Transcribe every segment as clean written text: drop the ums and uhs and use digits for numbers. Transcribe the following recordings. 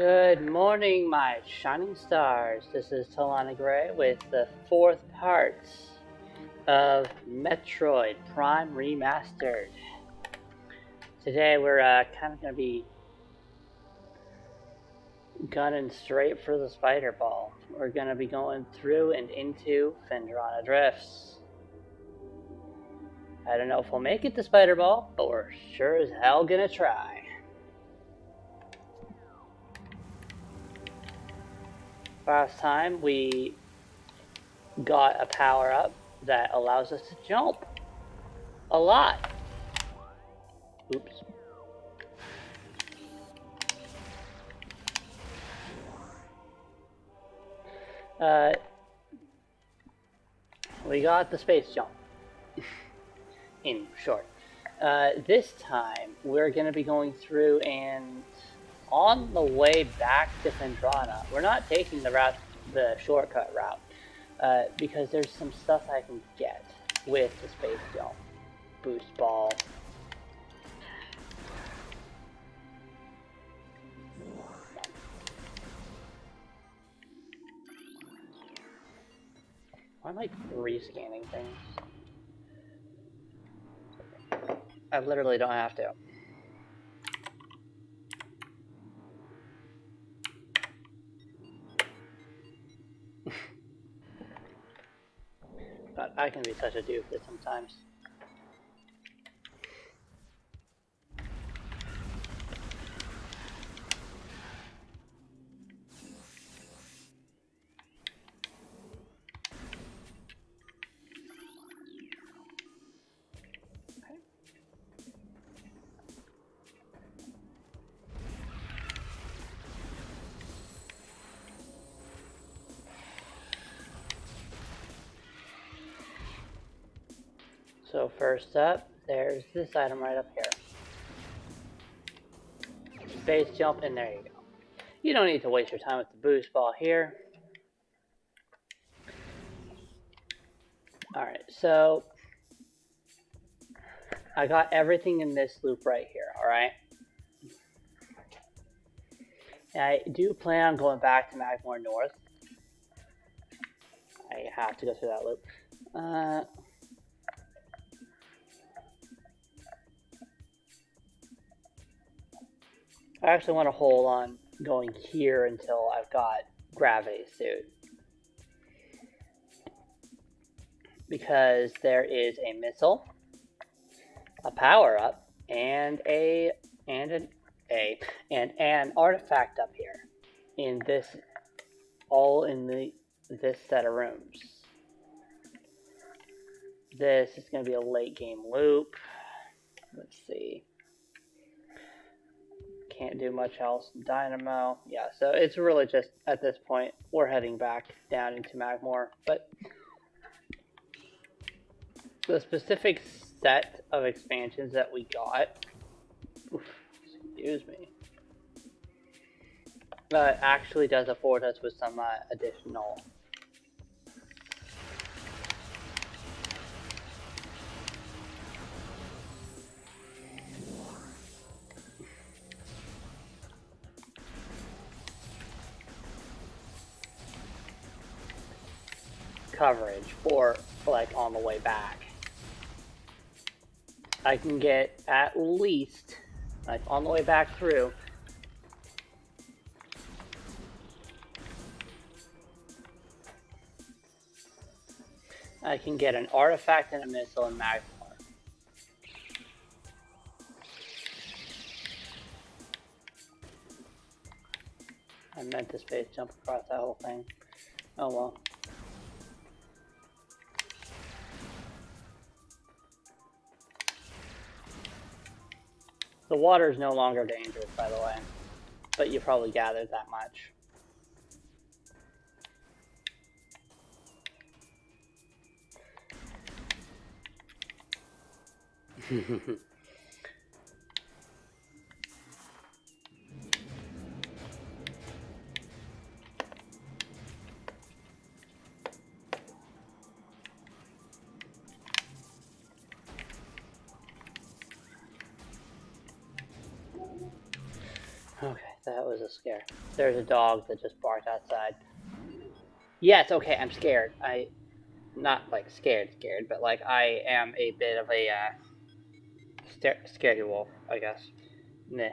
Good morning, my shining stars. This is Talana Gray with the fourth part of Metroid Prime Remastered. Today we're kind of going to be gunning straight for the spider ball. We're going to be going through and into Phendrana Drifts. I don't know if we'll make it to spider ball, but we're sure as hell going to try. Last time we got a power-up that allows us to jump a lot. Oops. We got the space jump, in short. This time, we're going to be going through and on the way back to Phendrana, we're not taking the shortcut route, because there's some stuff I can get with the space jump. Boost ball. Why am I rescanning things? I literally don't have to. But I can be such a doofus sometimes. So first up, there's this item right up here. Space jump, and there you go. You don't need to waste your time with the boost ball here. Alright, so I got everything in this loop right here, alright? I do plan on going back to Magmore North. I have to go through that loop. I actually want to hold on going here until I've got Gravity Suit. Because there is a missile, a power-up, and an artifact up here in this this set of rooms. This is going to be a late game loop. Let's see. Can't do much else. Dynamo. Yeah, so it's really just, at this point, we're heading back down into Magmore. But the specific set of expansions that we got, excuse me, actually does afford us with some additional coverage for, like, on the way back. I can get at least, like, on the way back through, I can get an artifact and a missile in Magmore. I meant to space jump across that whole thing. Oh well. The water is no longer dangerous, by the way, but you probably gathered that much. Okay, That was a scare. There's a dog that just barked outside. Yes, okay, I'm scared. Not like scared, but like I am a bit of a scaredy wolf, I guess. Meh.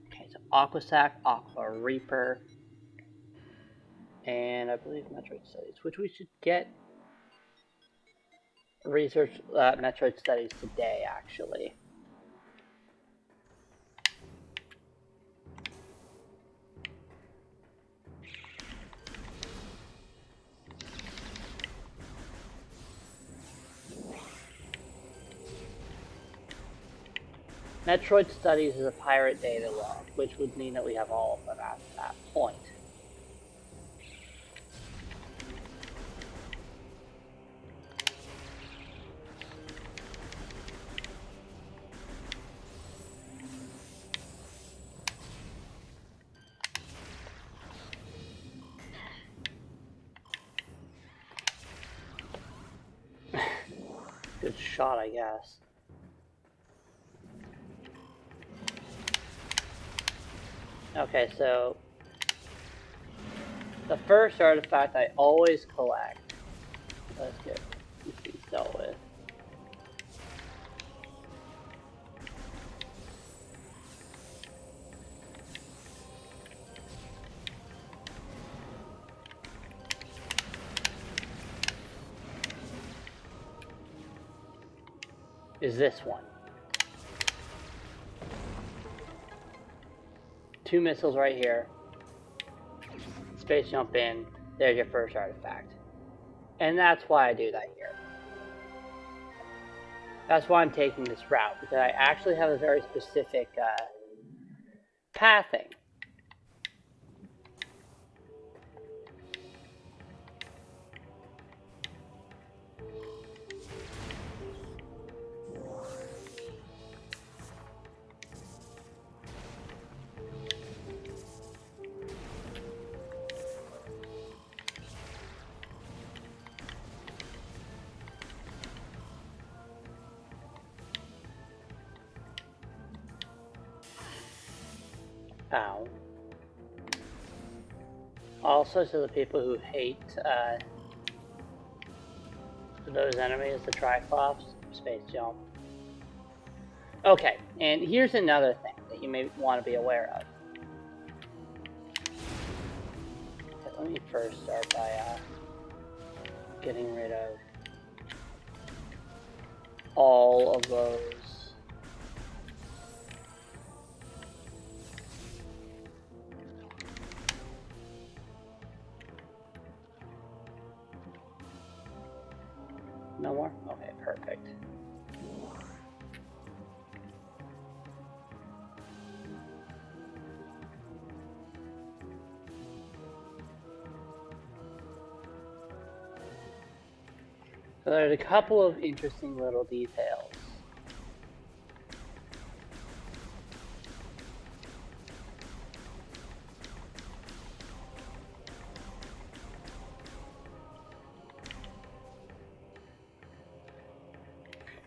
Okay, so Aqua Sac, Aqua Reaper, and I believe Metroid Studies, which we should get research Metroid Studies today, actually. Metroid Studies is a pirate data log, which would mean that we have all of them at that point. Good shot, I guess. Okay, so the first artifact I always collect. Let's get these dealt with. Is this one. 2 missiles right here. Space jump in. There's your first artifact. And that's why I do that here. That's why I'm taking this route, because I actually have a very specific pathing. Ow. Also, to the people who hate those enemies, the Triclops, space jump. Okay, and here's another thing that you may want to be aware of. Okay, let me first start by getting rid of all of those. No more? Okay, perfect. So there's a couple of interesting little details.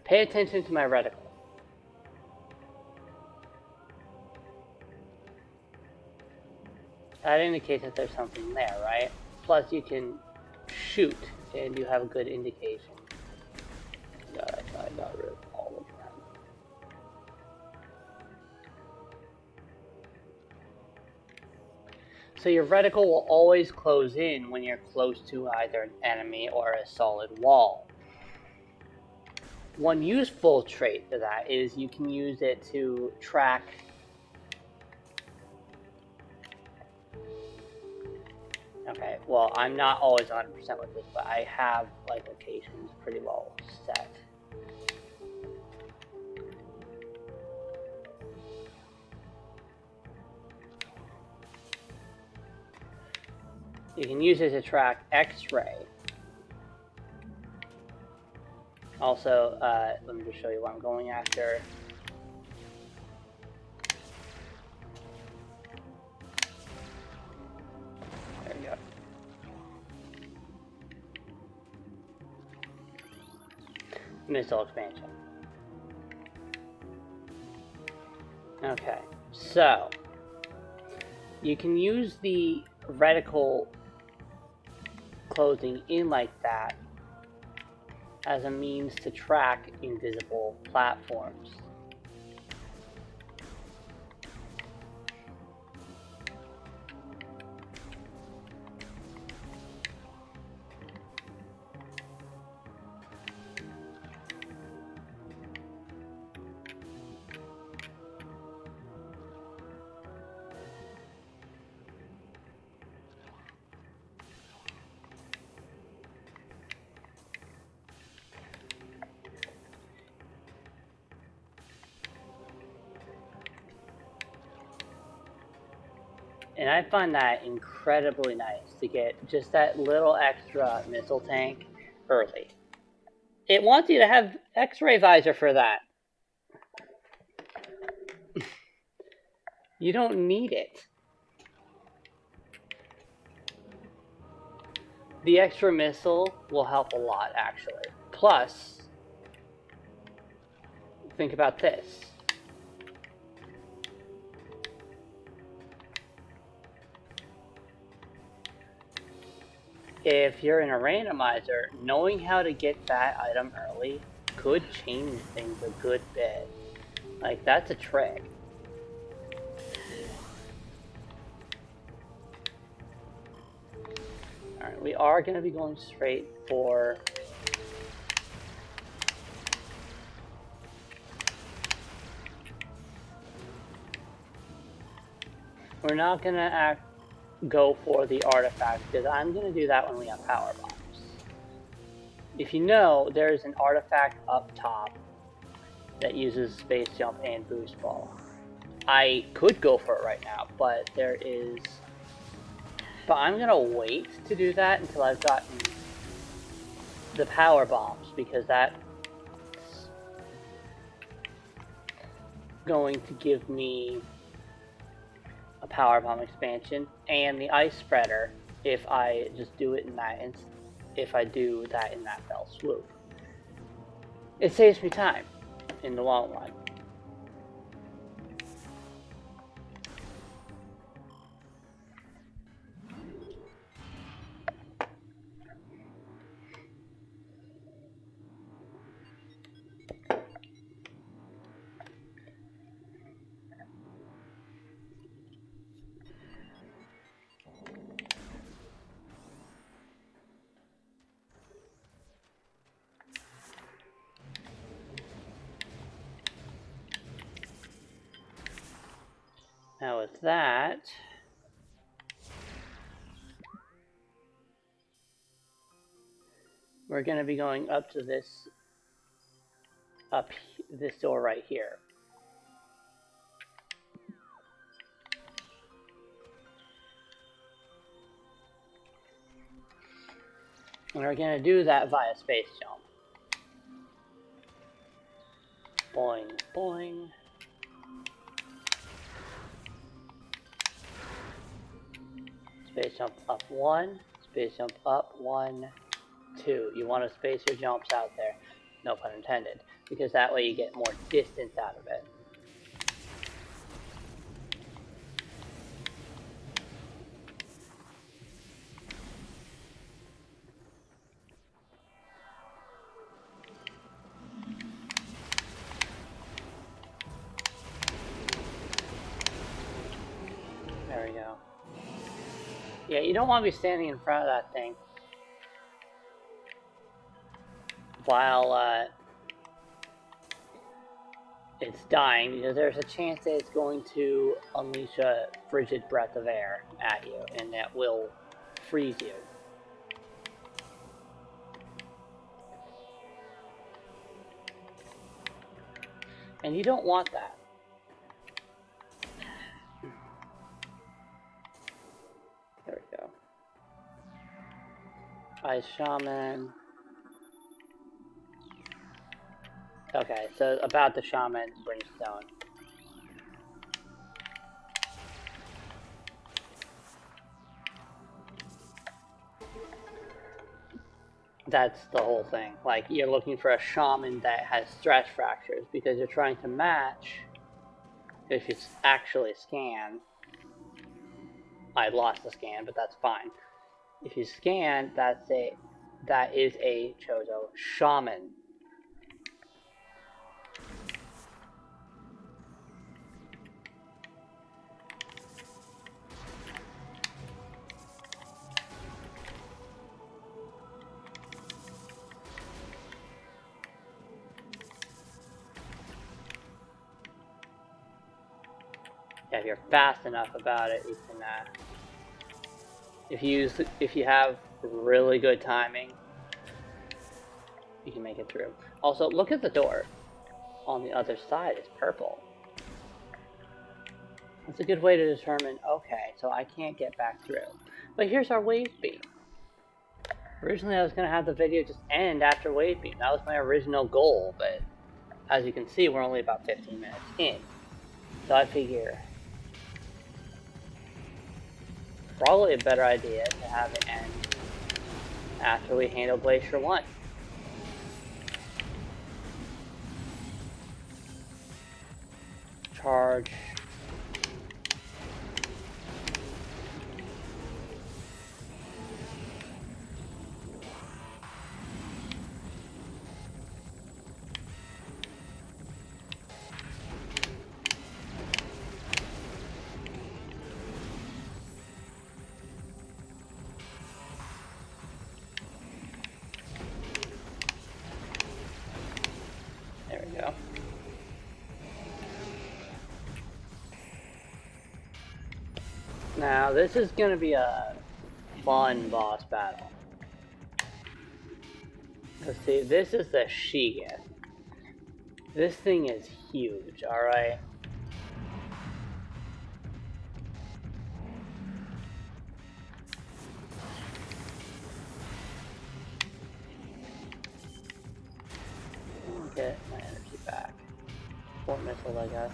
Pay attention to my reticle. That indicates that there's something there, right? Plus you can shoot, and you have a good indication. God, I got rid of all of them. So your reticle will always close in when you're close to either an enemy or a solid wall. One useful trait for that is you can use it to track okay, well, I'm not always 100% with this, but I have like locations pretty well set. You can use it to track X-ray. Also, let me just show you what I'm going after. There we go. Missile expansion. Okay, So, you can use the reticle closing in like that as a means to track invisible platforms. And I find that incredibly nice to get just that little extra missile tank early. It wants you to have X-ray visor for that. You don't need it. The extra missile will help a lot, actually. Plus, think about this. If you're in a randomizer, knowing how to get that item early could change things a good bit. Like, that's a trick. Alright, we are going to be going straight for... We're not going to go for the artifact, because I'm going to do that when we have power bombs. If you know, there's an artifact up top that uses space jump and boost ball. I could go for it right now, but there is... But I'm going to wait to do that until I've gotten the power bombs, because that's going to give me a power bomb expansion and the ice spreader if I just do it in that if I do that in that fell swoop. It saves me time in the long run. Now with that, we're going to be going up to this door right here. And we're going to do that via space jump. Boing, boing. Space jump up 1, space jump up 1, 2. You want to space your jumps out there, no pun intended, because that way you get more distance out of it. There we go. Yeah, you don't want to be standing in front of that thing while it's dying, because there's a chance that it's going to unleash a frigid breath of air at you, and that will freeze you. And you don't want that. There we go. Ice Shaman. Okay, so about the Shaman Brimstone. That's the whole thing. Like, you're looking for a Shaman that has stress fractures, because you're trying to match If you actually scan, I lost the scan, but that's fine. If you scan, that is a Chozo Shaman. Yeah, if you're fast enough about it, you can. If you have really good timing, you can make it through. Also, look at the door. On the other side, it's purple. That's a good way to determine. Okay, so I can't get back through. But here's our wave beam. Originally, I was gonna have the video just end after wave beam. That was my original goal, but as you can see, we're only about 15 minutes in. So I figure probably a better idea to have it end after we handle Glacier One. Charge. There we go. Now, this is going to be a fun boss battle. Let's see, this is the Sheath. This thing is huge, alright? Get my energy back. 4 missiles, I guess.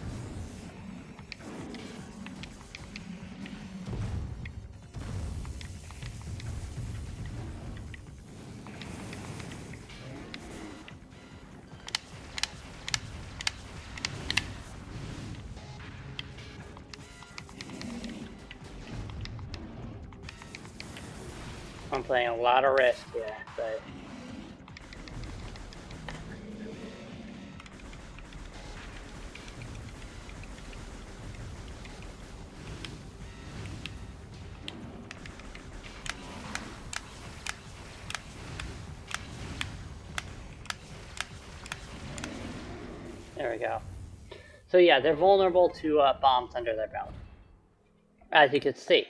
I'm playing a lot of risk here, but there we go. So yeah, they're vulnerable to bombs under their belt. As you can see.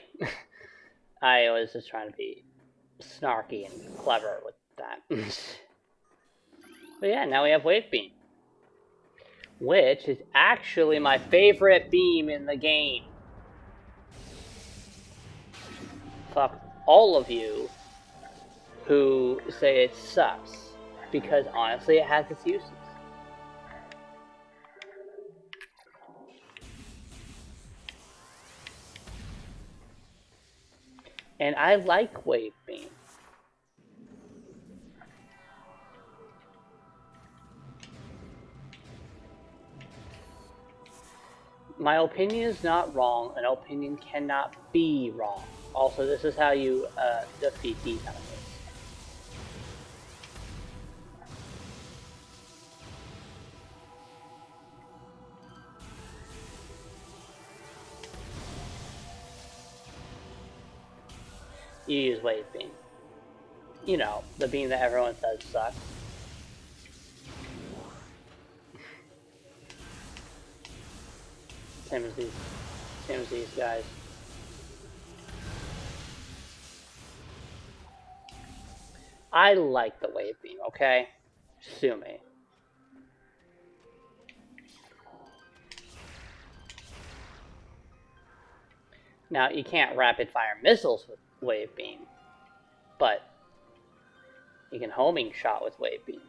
I was just trying to be snarky and clever with that. But yeah, now we have Wave Beam. Which is actually my favorite beam in the game. Fuck all of you who say it sucks. Because honestly, it has its uses. And I like Wave Beam. My opinion is not wrong. An opinion cannot be wrong. Also, this is how you defeat these enemies. You use Wave Beam. You know, the beam that everyone says sucks. Same as these guys. I like the Wave Beam, okay? Sue me. Now, you can't rapid fire missiles with Wave Beam, but you can homing shot with Wave Beam.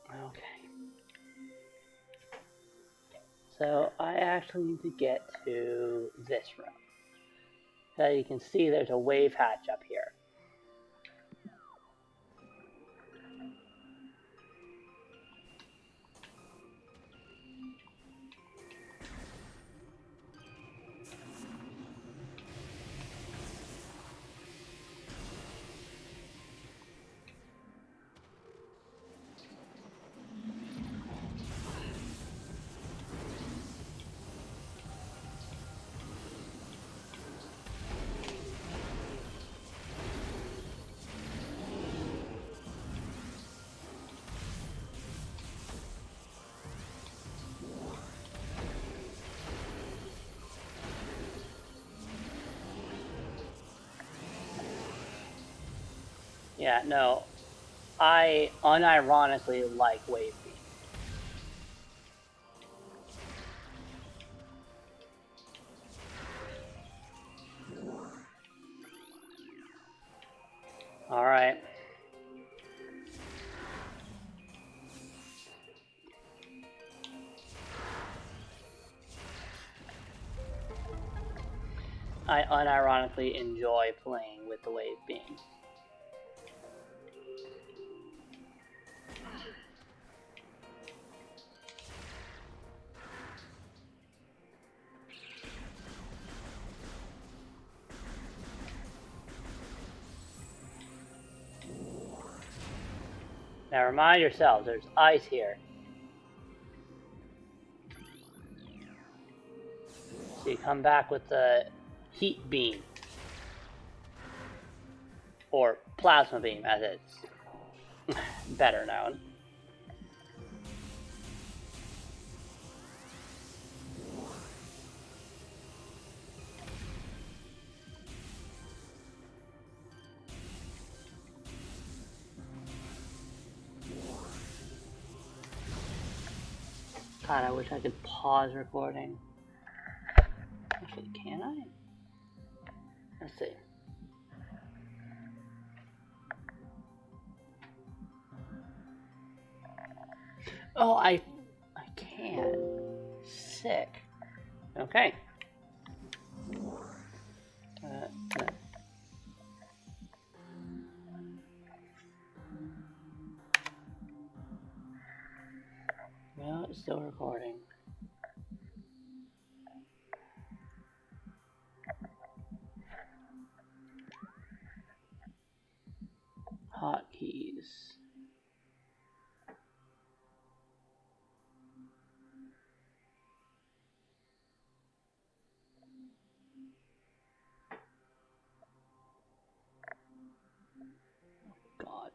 Okay. So I actually need to get to this room. So you can see there's a wave hatch up here. Yeah, no, I unironically like wave beam. All right. I unironically enjoy playing with the wave beam. Now remind yourselves, there's ice here. So you come back with the heat beam. Or plasma beam, as it's better known. God, I wish I could pause recording. Actually, can I? Let's see. Oh, I can. Sick. Okay. Well, it's still recording. Hotkeys. God.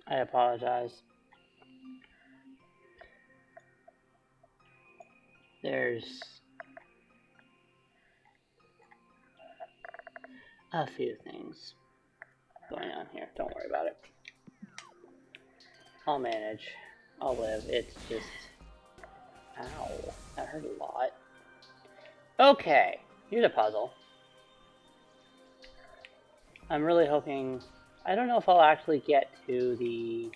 I apologize. There's a few things going on here. Don't worry about it. I'll manage. I'll live. It's just... Ow. That hurt a lot. Okay. Here's a puzzle. I'm really hoping... I don't know if I'll actually get to the...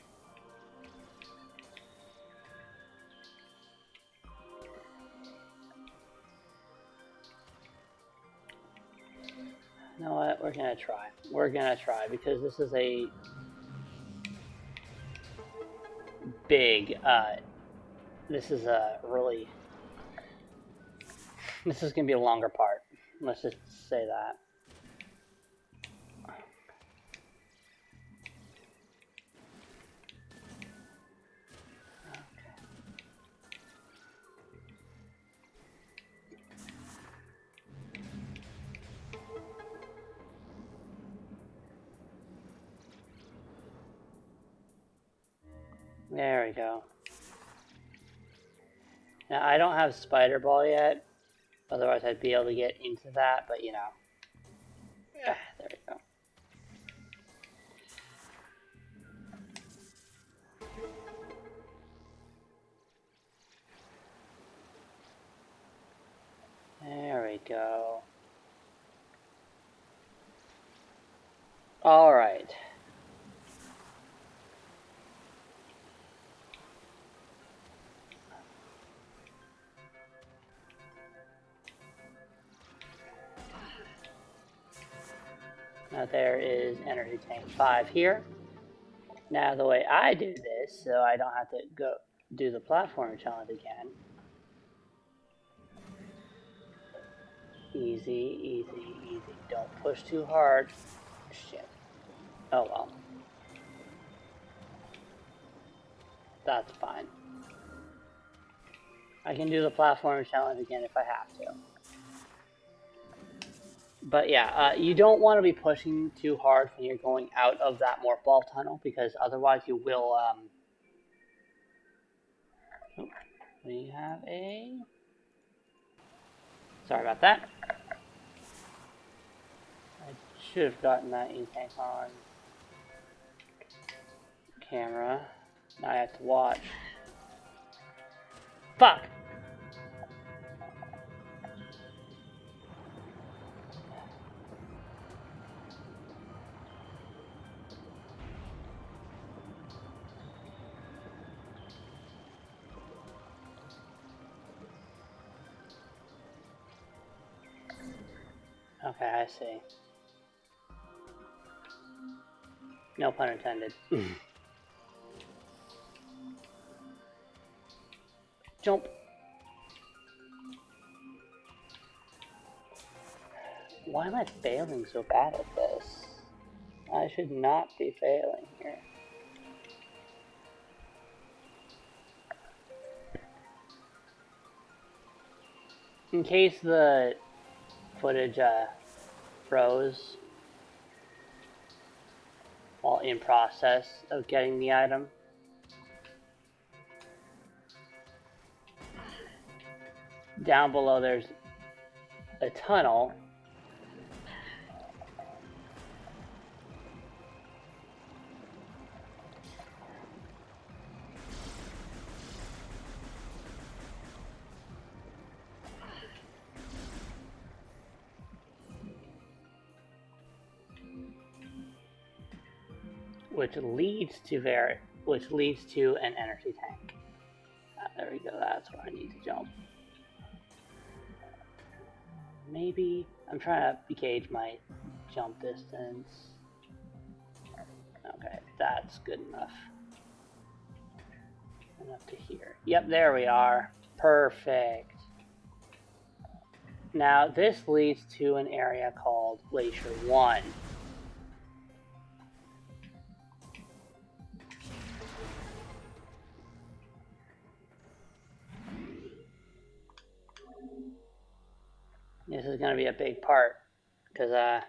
You know what? We're gonna try. We're gonna try because this is a big, this is a really, this is gonna be a longer part. Let's just say that. There we go. Now, I don't have Spider Ball yet. Otherwise, I'd be able to get into that, but you know. There we go. There we go. All right. Now there is energy tank 5 here. Now the way I do this, so I don't have to go do the platform challenge again. Easy, easy, easy. Don't push too hard. Shit. Oh well. That's fine. I can do the platform challenge again if I have to. But yeah, you don't want to be pushing too hard when you're going out of that morph ball tunnel, because otherwise you will, we have a... Sorry about that. I should have gotten that intake on camera. Now I have to watch. Fuck! Okay, I see. No pun intended. Jump. Why am I failing so bad at this? I should not be failing here. In case the footage froze while in process of getting the item. Down below there's a tunnel. Which leads to an energy tank. There we go, that's where I need to jump. Maybe I'm trying to gauge my jump distance. Okay, that's good enough. And up to here. Yep, there we are. Perfect. Now this leads to an area called Glacier One. This is going to be a big part, because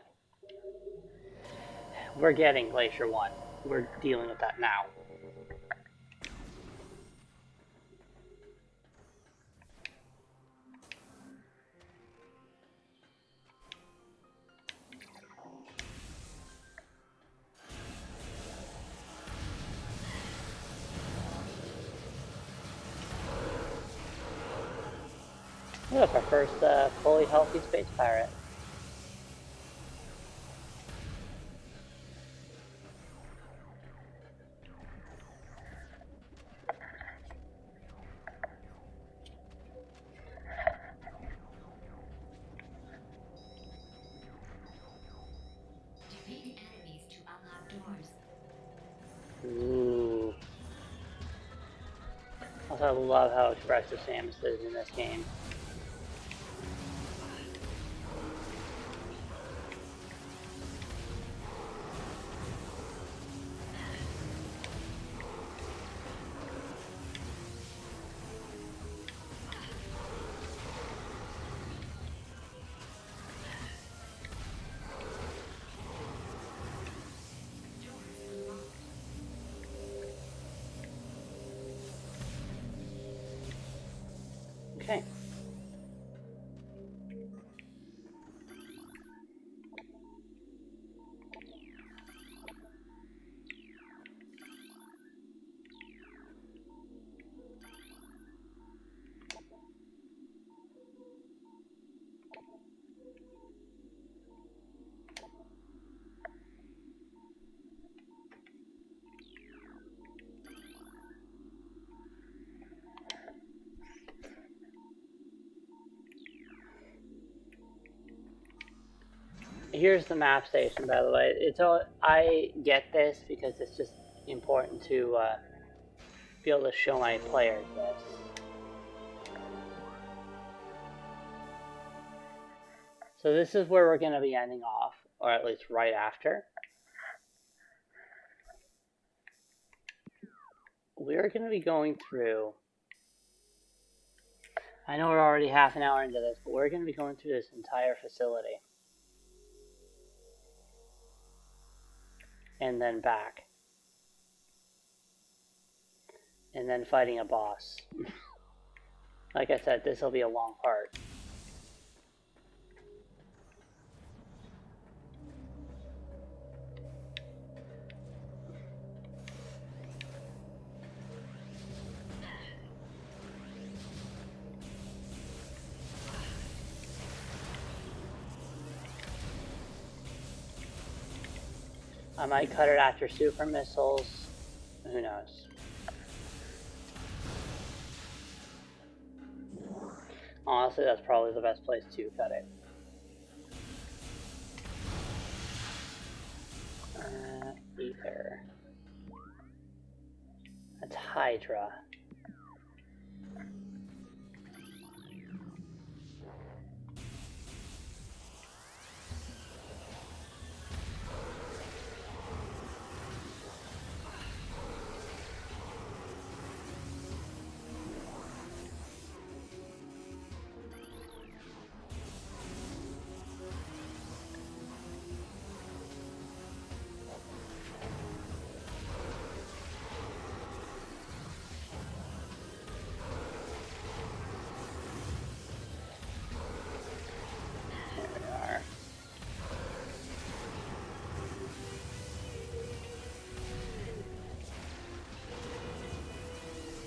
we're getting Glacier One. We're dealing with that now. Look, our first fully healthy space pirate. Defeat enemies to unlock doors. Ooh. Also, I love how expressive Samus is in this game. here's the map station, by the way. It's all, I get this because it's just important to be able to show my players this. So this is where we're going to be ending off, or at least right after. We're going to be going through, I know we're already half an hour into this, but we're going to be going through this entire facility. And then back. And then fighting a boss. Like I said, this will be a long part. I might cut it after super missiles. Who knows? Honestly, that's probably the best place to cut it. Ether. That's Hydra.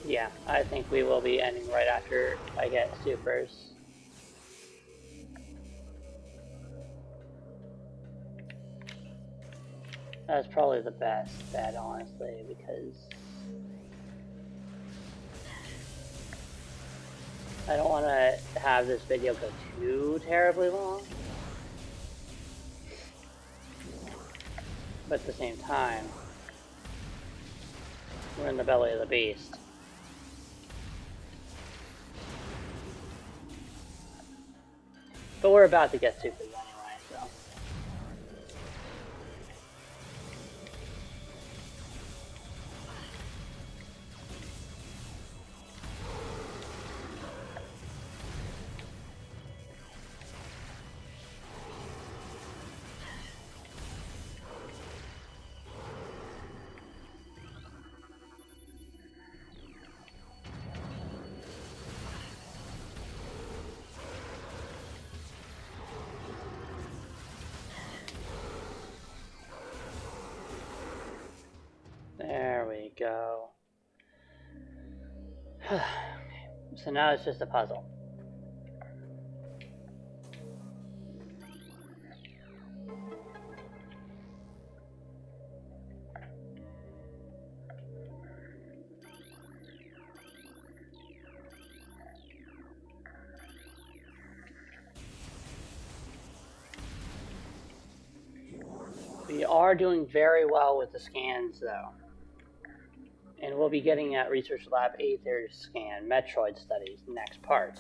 Yeah, I think we will be ending right after I get supers. That's probably the best bet, honestly, because I don't want to have this video go too terribly long. But at the same time, we're in the belly of the beast. But we're about to get supers anyway, so. There we go. So now it's just a puzzle. We are doing very well with the scans, though. And we'll be getting at Research Lab Aether's scan, Metroid Studies, next part.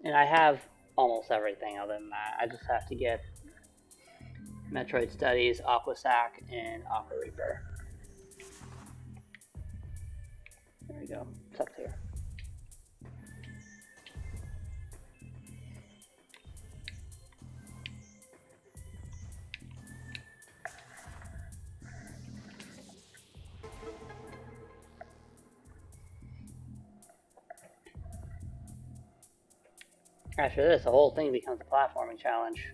And I have almost everything other than that. I just have to get Metroid Studies, Aquasac, and Aqua Reaper. There we go. It's up here. After this, the whole thing becomes a platforming challenge.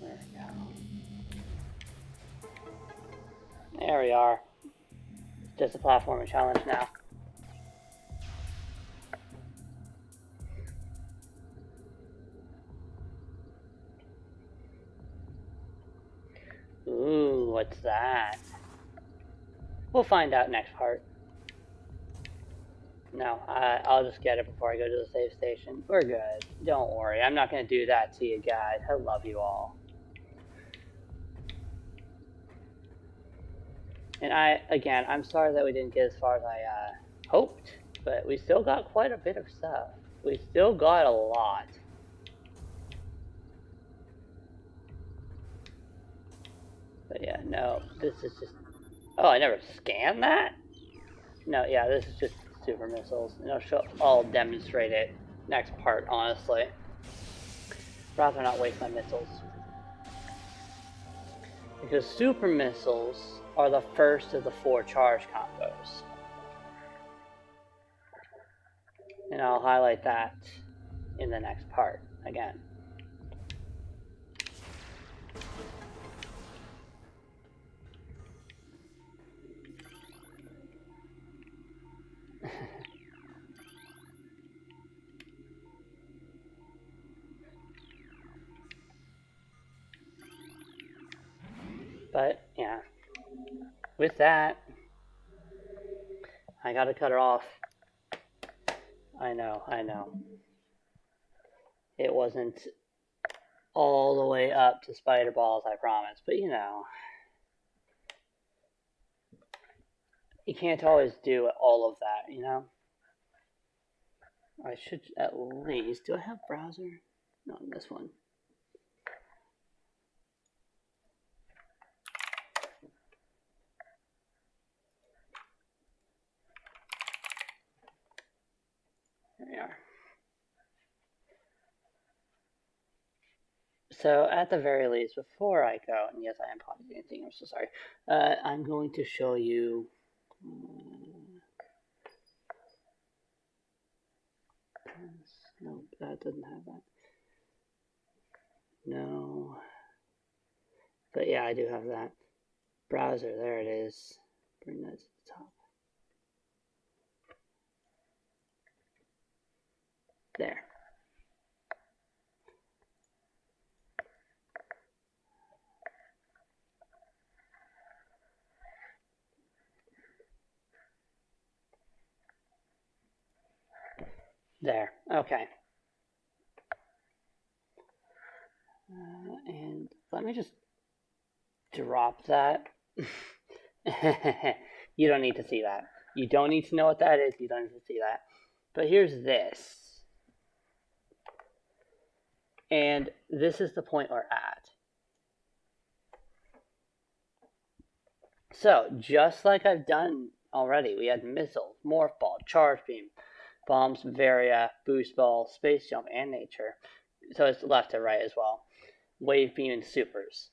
There we go. There we are. just a platforming challenge now. Ooh, what's that? We'll find out next part. No, I'll just get it before I go to the save station. We're good. Don't worry. I'm not going to do that to you guys. I love you all. And I'm sorry that we didn't get as far as I hoped, but we still got quite a bit of stuff. We still got a lot. But yeah, no, this is just... Oh, I never scanned that? No, yeah, this is just super missiles. I'll demonstrate it next part, honestly. Rather not waste my missiles. Because super missiles are the first of the 4 charge combos. And I'll highlight that in the next part again. But yeah, with that, I gotta cut her off. I know. It wasn't all the way up to spider balls, I promise. But you know, you can't always do all of that, you know? I should at least... Do I have browser? Not in this one. There we are. So at the very least, before I go, and yes, I am pausing anything, I'm so sorry. I'm going to show you... Nope, that doesn't have that. No. But yeah, I do have that. Browser, there it is. Bring that to the top. There. There. Okay. And let me just drop that. You don't need to see that. You don't need to know what that is. You don't need to see that. But here's this. And this is the point we're at. So, just like I've done already, we had missiles, morph ball, charge beam, bombs, varia, boost ball, space jump, and nature. So it's left to right as well. Wave beam and supers.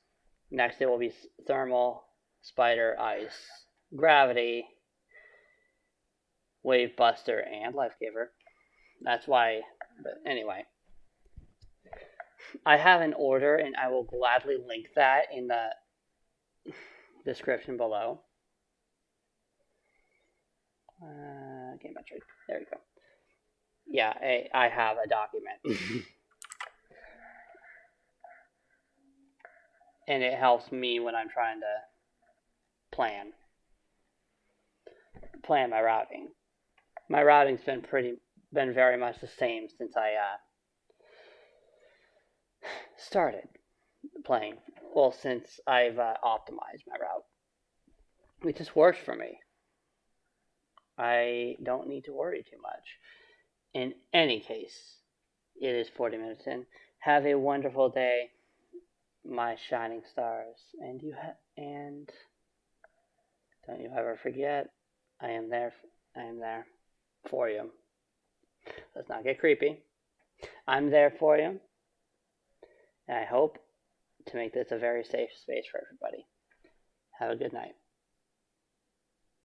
Next it will be thermal, spider, ice, gravity, wave buster, and life giver. That's why, but anyway. I have an order and I will gladly link that in the description below. Game Metroid. There you go. Yeah, I have a document. And it helps me when I'm trying to plan my routing. My routing's been very much the same since I started playing. Well, since I've optimized my route. It just works for me. I don't need to worry too much. In any case, it is 40 minutes in. Have a wonderful day, my shining stars, and don't you ever forget, I am there for you. Let's not get creepy. I'm there for you, and I hope to make this a very safe space for everybody. Have a good night.